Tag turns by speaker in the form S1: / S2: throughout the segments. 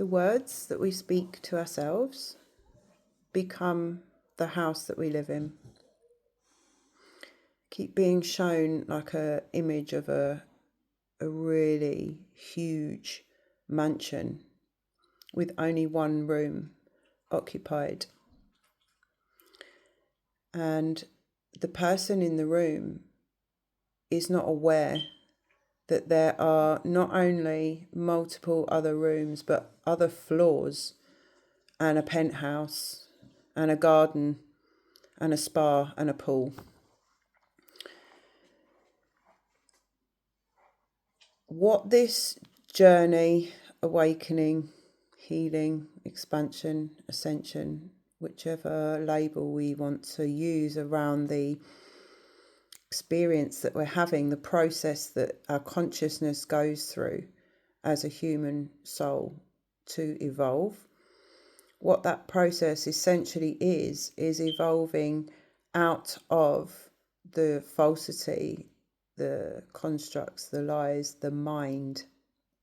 S1: The words that we speak to ourselves become the house that we live in. Keep being shown like a image of a really huge mansion with only one room occupied. And the person in the room is not aware that there are not only multiple other rooms, but other floors and a penthouse and a garden and a spa and a pool. What this journey, awakening, healing, expansion, ascension, whichever label we want to use around the experience that we're having, the process that our consciousness goes through as a human soul to evolve. What that process essentially is evolving out of the falsity, the constructs, the lies, the mind,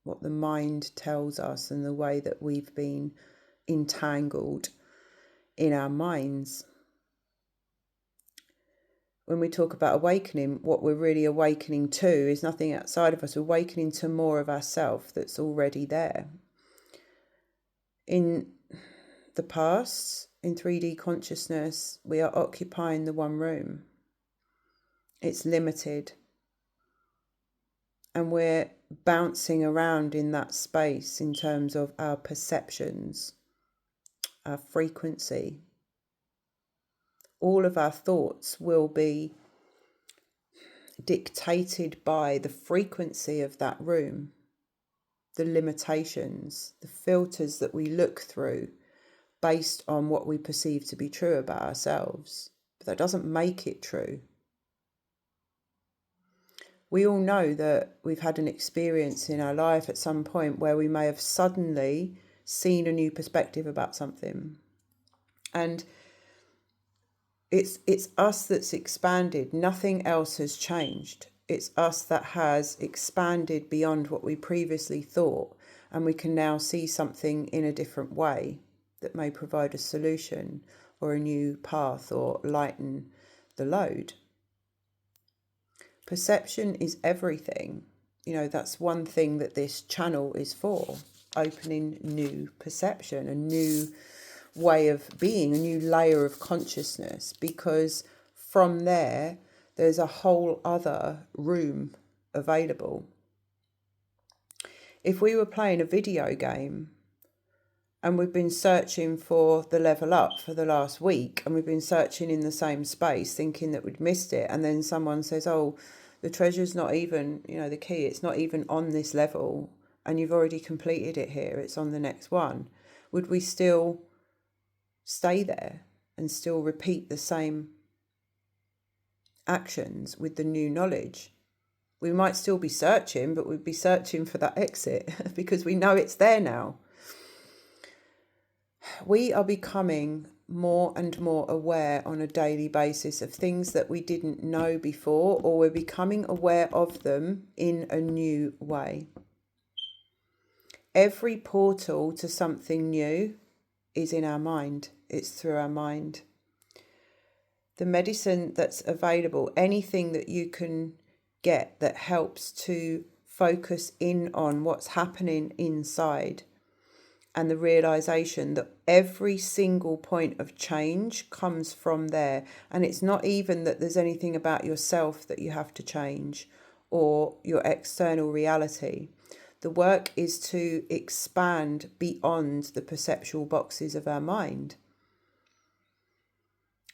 S1: what the mind tells us, and the way that we've been entangled in our minds. When we talk about awakening, what we're really awakening to is nothing outside of us. We're awakening to more of ourself that's already there. In the past, in 3D consciousness, we are occupying the one room. It's limited. And we're bouncing around in that space in terms of our perceptions, our frequency. All of our thoughts will be dictated by the frequency of that room, the limitations, the filters that we look through based on what we perceive to be true about ourselves. But that doesn't make it true. We all know that we've had an experience in our life at some point where we may have suddenly seen a new perspective about something. And it's us that's expanded. Nothing else has changed. It's us that has expanded beyond what we previously thought. And we can now see something in a different way that may provide a solution or a new path or lighten the load. Perception is everything. You know, that's one thing that this channel is for. Opening new perception, a new way of being, a new layer of consciousness, because from there's a whole other room available. If we were playing a video game and we've been searching for the level up for the last week, and we've been searching in the same space thinking that we'd missed it, and then someone says, oh, the treasure's not even, the key, it's not even on this level, and you've already completed it here, it's on the next one, would we still stay there and still repeat the same actions with the new knowledge? We might still be searching, but we'd be searching for that exit because we know it's there now. We are becoming more and more aware on a daily basis of things that we didn't know before, or we're becoming aware of them in a new way. Every portal to something new is in our mind. It's through our mind. The medicine that's available, anything that you can get that helps to focus in on what's happening inside, and the realization that every single point of change comes from there. And it's not even that there's anything about yourself that you have to change or your external reality. The work is to expand beyond the perceptual boxes of our mind.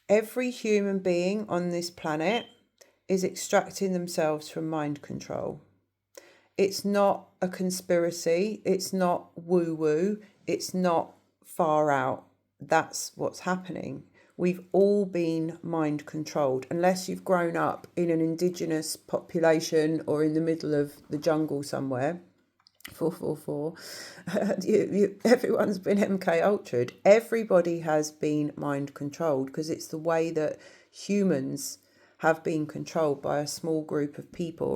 S1: Every human being on this planet is extracting themselves from mind control. It's not a conspiracy. It's not woo-woo. It's not far out. That's what's happening. We've all been mind controlled, unless you've grown up in an indigenous population or in the middle of the jungle somewhere. 444. Everyone's been MK Ultra'd. Everybody has been mind controlled because it's the way that humans have been controlled by a small group of people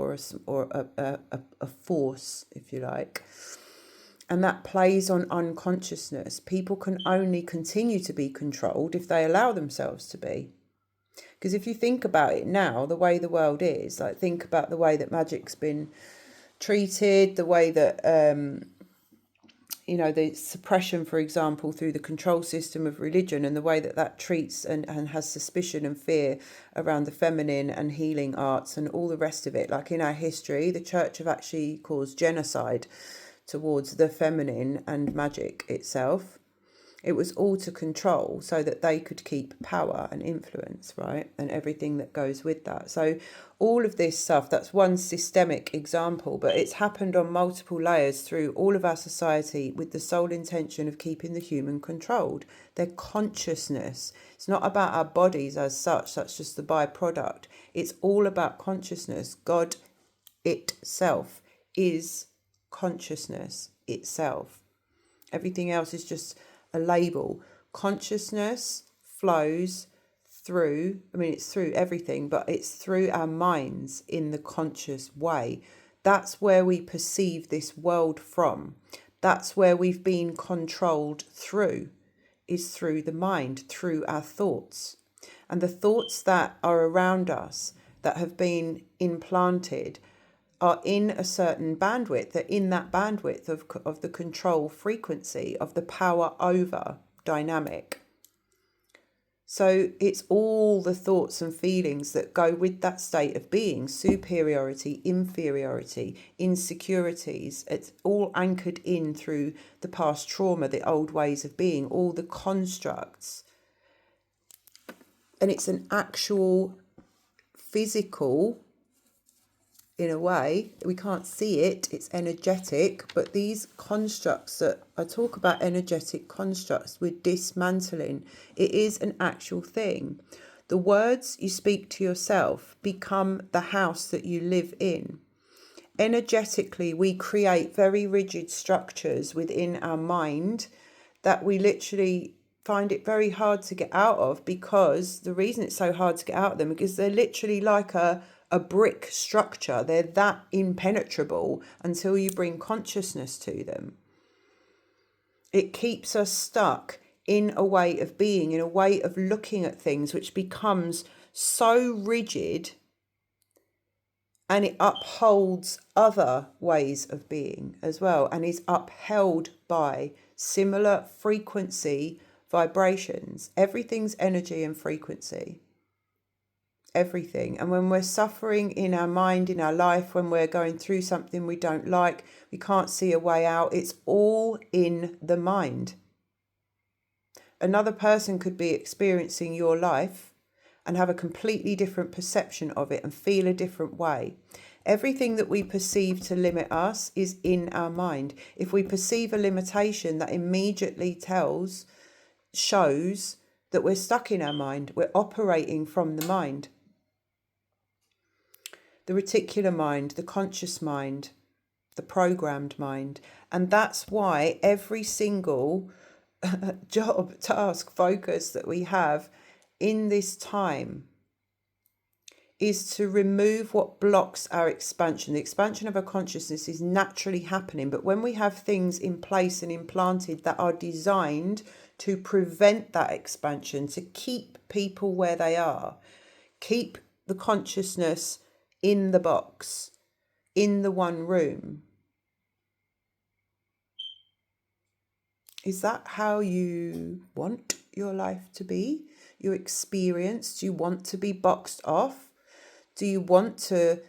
S1: or a force, if you like. And that plays on unconsciousness. People can only continue to be controlled if they allow themselves to be. Because if you think about it now, the way the world is, like think about the way that magic's been treated, the way that, the suppression, for example, through the control system of religion, and the way that that treats and has suspicion and fear around the feminine and healing arts and all the rest of it. Like in our history, the church have actually caused genocide towards the feminine and magic itself. It was all to control so that they could keep power and influence, right? And everything that goes with that. So all of this stuff, that's one systemic example, but it's happened on multiple layers through all of our society with the sole intention of keeping the human controlled. Their consciousness. It's not about our bodies as such, that's just the byproduct. It's all about consciousness. God itself is consciousness itself. Everything else is just a label. Consciousness flows through, it's through everything, but it's through our minds in the conscious way. That's where we perceive this world from. That's where we've been controlled through, is through the mind, through our thoughts. And the thoughts that are around us that have been implanted are in a certain bandwidth. They're in that bandwidth of the control frequency, of the power over dynamic. So it's all the thoughts and feelings that go with that state of being: superiority, inferiority, insecurities. It's all anchored in through the past trauma, the old ways of being, all the constructs. And it's an actual physical, in a way, we can't see it, it's energetic, but these constructs that I talk about, energetic constructs, we're dismantling. It is an actual thing. The words you speak to yourself become the house that you live in. Energetically, we create very rigid structures within our mind that we literally find it very hard to get out of, because the reason it's so hard to get out of them, because they're literally like a brick structure. They're that impenetrable until you bring consciousness to them. It keeps us stuck in a way of being, in a way of looking at things, which becomes so rigid, and it upholds other ways of being as well, and is upheld by similar frequency vibrations. Everything's energy and frequency. Everything. And when we're suffering in our mind, in our life, when we're going through something we don't like, we can't see a way out, it's all in the mind. Another person could be experiencing your life and have a completely different perception of it and feel a different way. Everything that we perceive to limit us is in our mind. If we perceive a limitation, that immediately shows that we're stuck in our mind. We're operating from the mind. The reticular mind, the conscious mind, the programmed mind. And that's why every single job, task, focus that we have in this time is to remove what blocks our expansion. The expansion of our consciousness is naturally happening, but when we have things in place and implanted that are designed to prevent that expansion, to keep people where they are, keep the consciousness in the box, in the one room. Is that how you want your life to be? Your experience? Do you want to be boxed off? Do you want to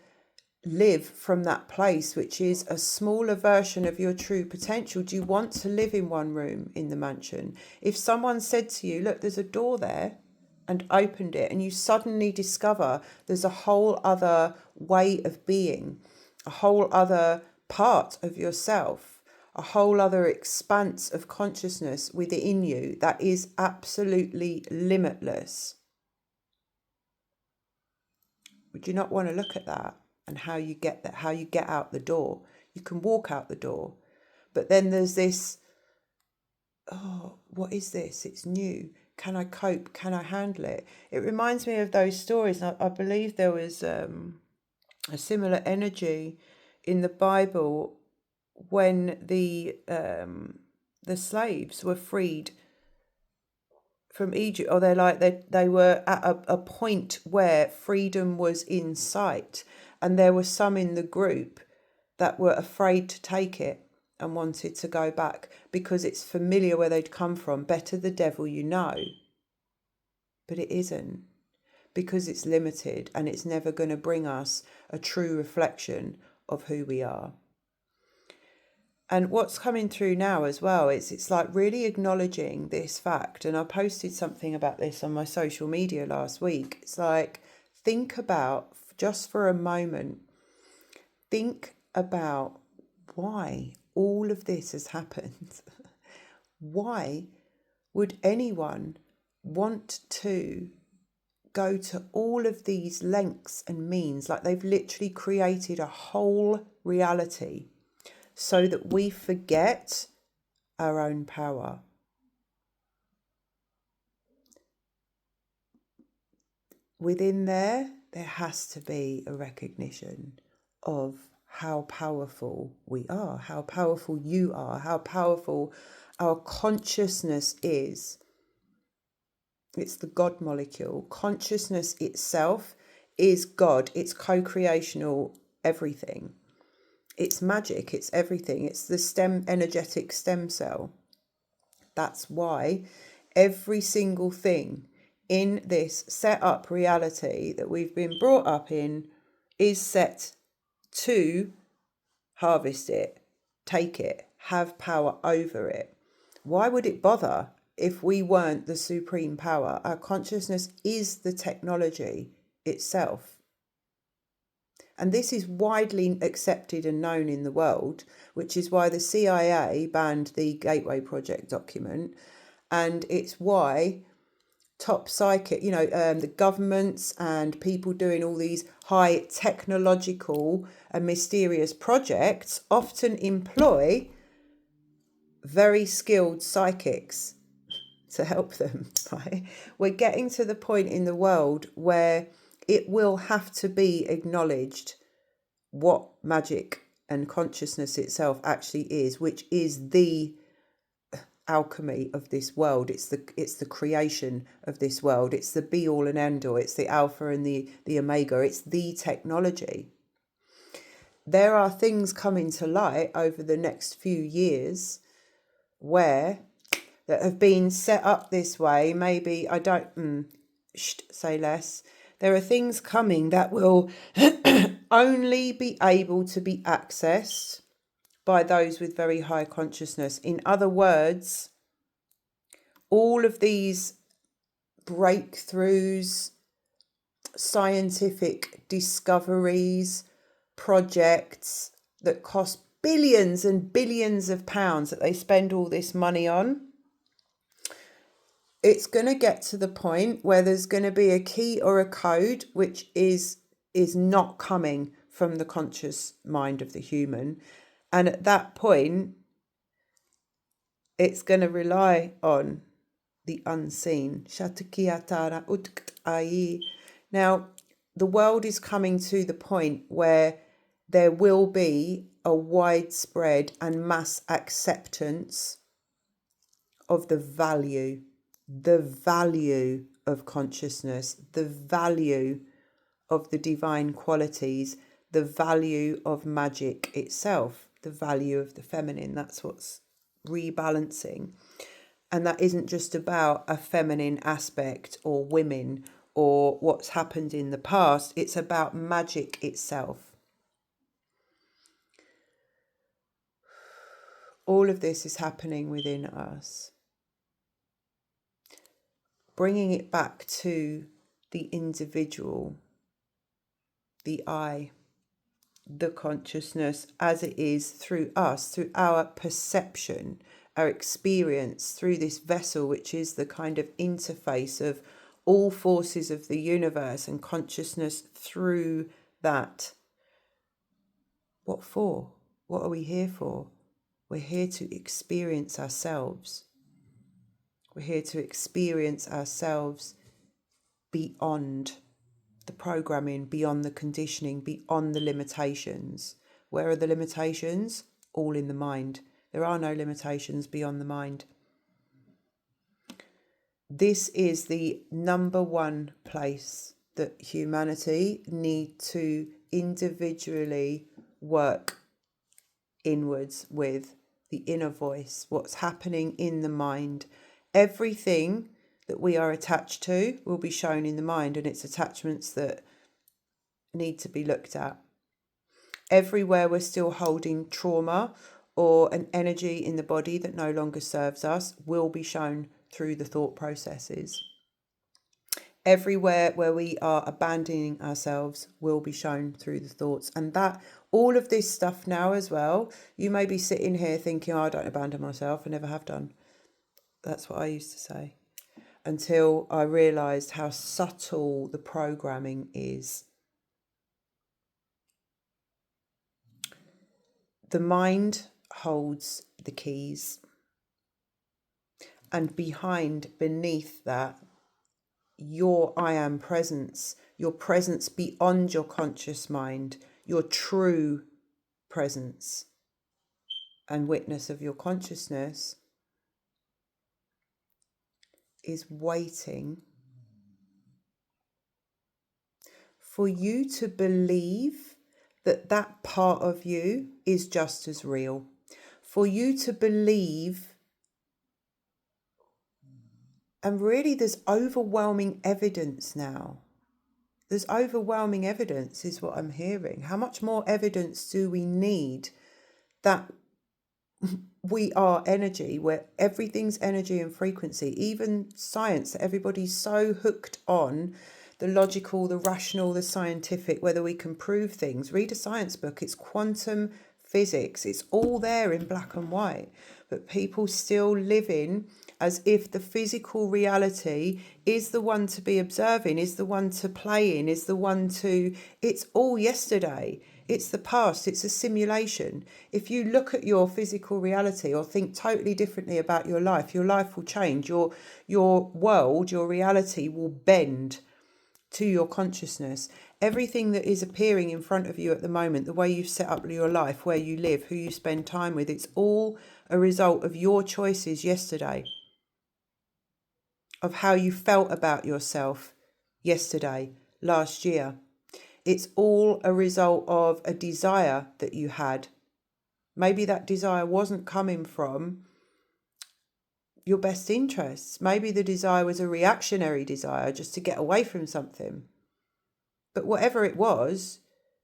S1: live from that place, which is a smaller version of your true potential? Do you want to live in one room in the mansion? If someone said to you, look, there's a door there, and opened it, and you suddenly discover there's a whole other way of being, a whole other part of yourself, a whole other expanse of consciousness within you that is absolutely limitless. Would you not want to look at that and how you get that, how you get out the door? You can walk out the door, but then there's this, oh, what is this? It's new. Can I cope? Can I handle it? It reminds me of those stories. I believe there was a similar energy in the Bible when the slaves were freed from Egypt, or they were at a point where freedom was in sight, and there were some in the group that were afraid to take it and wanted to go back because it's familiar where they'd come from. Better the devil you know. But it isn't, because it's limited and it's never going to bring us a true reflection of who we are. And what's coming through now as well is it's like really acknowledging this fact. And I posted something about this on my social media last week. It's like, think about, just for a moment, think about why all of this has happened. Why would anyone want to go to all of these lengths and means? Like, they've literally created a whole reality so that we forget our own power. Within there has to be a recognition of how powerful we are, how powerful you are, how powerful our consciousness is. It's the God molecule. Consciousness itself is God. It's co-creational everything. It's magic. It's everything. It's the energetic stem cell. That's why every single thing in this set up reality that we've been brought up in is set to harvest it, take it, have power over it. Why would it bother if we weren't the supreme power? Our consciousness is the technology itself. And this is widely accepted and known in the world, which is why the CIA banned the Gateway Project document. And it's why top psychic, the governments and people doing all these high technological and mysterious projects often employ very skilled psychics to help them, right? We're getting to the point in the world where it will have to be acknowledged what magic and consciousness itself actually is, which is the alchemy of this world. It's the creation of this world. It's the be all and end all. It's the alpha and the omega. It's the technology. There are things coming to light over the next few years that have been set up this way. Maybe I don't say less. There are things coming that will only be able to be accessed by those with very high consciousness. In other words, all of these breakthroughs, scientific discoveries, projects that cost billions and billions of pounds that they spend all this money on, it's going to get to the point where there's going to be a key or a code which is not coming from the conscious mind of the human. And at that point, it's going to rely on the unseen. Now, the world is coming to the point where there will be a widespread and mass acceptance of the value of consciousness, the value of the divine qualities, the value of magic itself, the value of the feminine. That's what's rebalancing. And that isn't just about a feminine aspect or women or what's happened in the past. It's about magic itself. All of this is happening within us. Bringing it back to the individual, the I, the consciousness as it is through us, through our perception, our experience, through this vessel, which is the kind of interface of all forces of the universe and consciousness through that. What for? What are we here for? We're here to experience ourselves. We're here to experience ourselves beyond the programming, beyond the conditioning, beyond the limitations. Where are the limitations? all in the mind. There are no limitations beyond the mind. This is the number one place that humanity need to individually work inwards with, the inner voice, what's happening in the mind. Everything that we are attached to will be shown in the mind, and it's attachments that need to be looked at. Everywhere we're still holding trauma or an energy in the body that no longer serves us will be shown through the thought processes. Everywhere where we are abandoning ourselves will be shown through the thoughts. And that, all of this stuff now as well, you may be sitting here thinking, oh, I don't abandon myself, I never have done. That's what I used to say, until I realised how subtle the programming is. The mind holds the keys. And beneath that, your I am presence, your presence beyond your conscious mind, your true presence and witness of your consciousness is waiting for you to believe that that part of you is just as real. For you to believe, and really there's overwhelming evidence now. There's overwhelming evidence is what I'm hearing. How much more evidence do we need that we are energy, where everything's energy and frequency? Even science, that everybody's so hooked on the logical, the rational, the scientific, whether we can prove things. Read a science book, it's quantum physics, it's all there in black and white. But people still living as if the physical reality is the one to be observing, is the one to play in, is the one to... It's all yesterday. It's the past. It's a simulation. If you look at your physical reality or think totally differently about your life will change. Your world, your reality will bend to your consciousness. Everything that is appearing in front of you at the moment, the way you've set up your life, where you live, who you spend time with, it's all a result of your choices yesterday, of how you felt about yourself yesterday, last year. It's all a result of a desire that you had. Maybe that desire wasn't coming from your best interests. Maybe the desire was a reactionary desire just to get away from something. But whatever it was,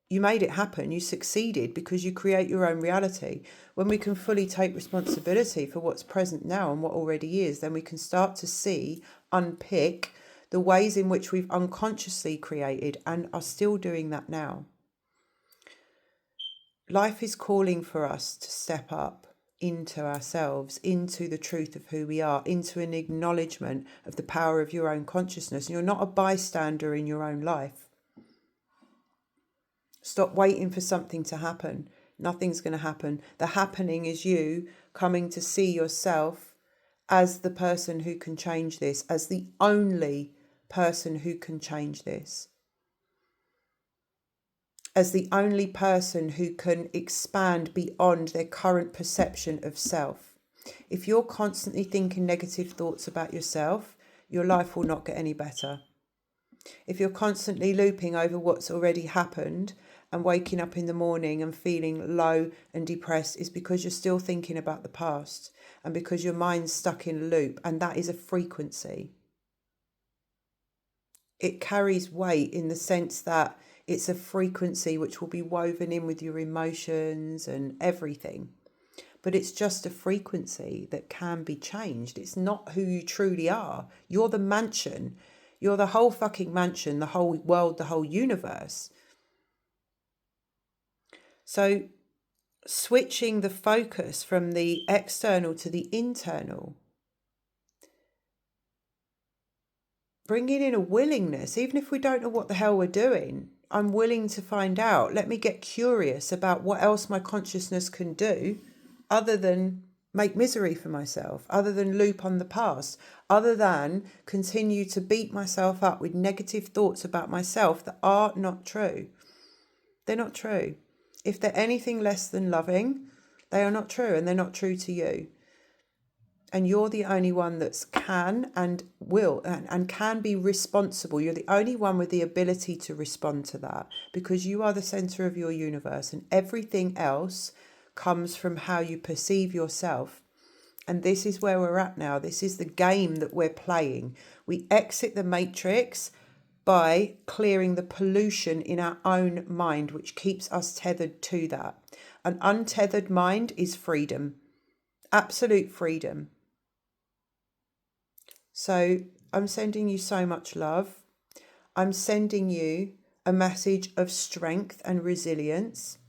S1: you made it happen. You succeeded because you create your own reality. When we can fully take responsibility for what's present now and what already is, then we can start to see, unpick the ways in which we've unconsciously created and are still doing that now. Life is calling for us to step up into ourselves, into the truth of who we are, into an acknowledgement of the power of your own consciousness. And you're not a bystander in your own life. Stop waiting for something to happen. Nothing's going to happen. The happening is you coming to see yourself as the person who can change this, as the only person who can change this, as the only person who can expand beyond their current perception of self. If you're constantly thinking negative thoughts about yourself, your life will not get any better. If you're constantly looping over what's already happened and waking up in the morning and feeling low and depressed, is because you're still thinking about the past and because your mind's stuck in a loop, and that is a frequency. It carries weight in the sense that it's a frequency which will be woven in with your emotions and everything. But it's just a frequency that can be changed. It's not who you truly are. You're the mansion. You're the whole fucking mansion, the whole world, the whole universe. So switching the focus from the external to the internal, bringing in a willingness, even if we don't know what the hell we're doing, I'm willing to find out. Let me get curious about what else my consciousness can do other than make misery for myself, other than loop on the past, other than continue to beat myself up with negative thoughts about myself that are not true. They're not true. If they're anything less than loving, They are not true, and they're not true to you. And you're the only one that can and will and can be responsible. You're the only one with the ability to respond to that, because you are the center of your universe, and everything else comes from how you perceive yourself. And this is where we're at now. This is the game that we're playing. We exit the matrix by clearing the pollution in our own mind, which keeps us tethered to that. An untethered mind is freedom, absolute freedom. So I'm sending you so much love. I'm sending you a message of strength and resilience.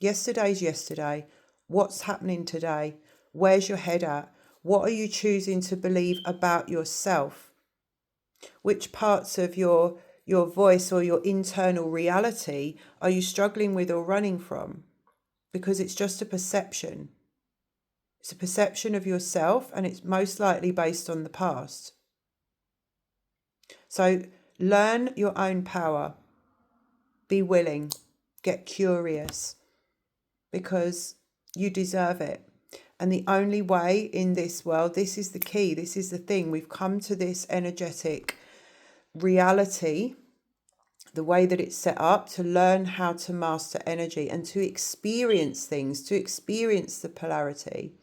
S1: Yesterday's yesterday. What's happening today? Where's your head at? What are you choosing to believe about yourself? Which parts of your voice or your internal reality are you struggling with or running from? Because it's just a perception. It's a perception of yourself, and it's most likely based on the past. So learn your own power. Be willing. Get curious, because you deserve it. And the only way in this world, this is the key, this is the thing, we've come to this energetic reality, the way that it's set up, to learn how to master energy and to experience things, to experience the polarity.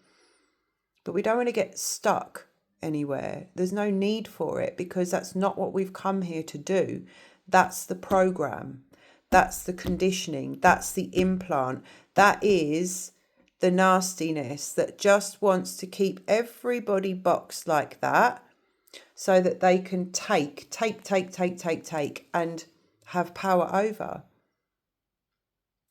S1: But we don't want to get stuck anywhere. There's no need for it, because that's not what we've come here to do. That's the program. That's the conditioning. That's the implant. That is the nastiness that just wants to keep everybody boxed like that, so that they can take and have power over.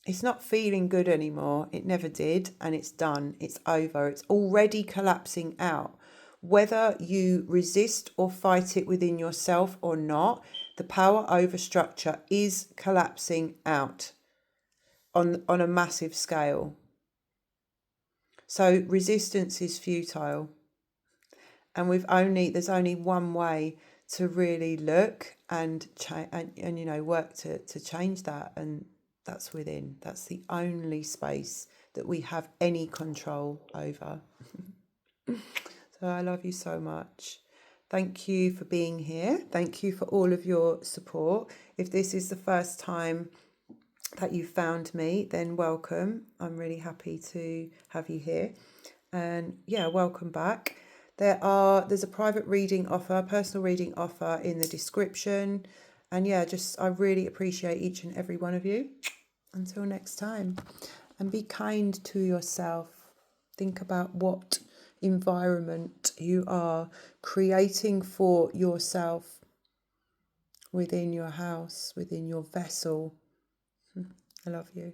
S1: It's not feeling good anymore. It never did, and it's done. It's over. It's already collapsing out. Whether you resist or fight it within yourself or not, the power over structure is collapsing out on a massive scale. So resistance is futile. And there's only one way to really look and work to change that, and that's within. That's the only space that we have any control over. So I love you so much. Thank you for being here. Thank you for all of your support. If this is the first time that you found me, then welcome. I'm really happy to have you here. And yeah, welcome back. There's a private reading offer, personal reading offer in the description. And yeah, I really appreciate each and every one of you. Until next time. And be kind to yourself. Think about what environment you are creating for yourself within your house, within your vessel. I love you.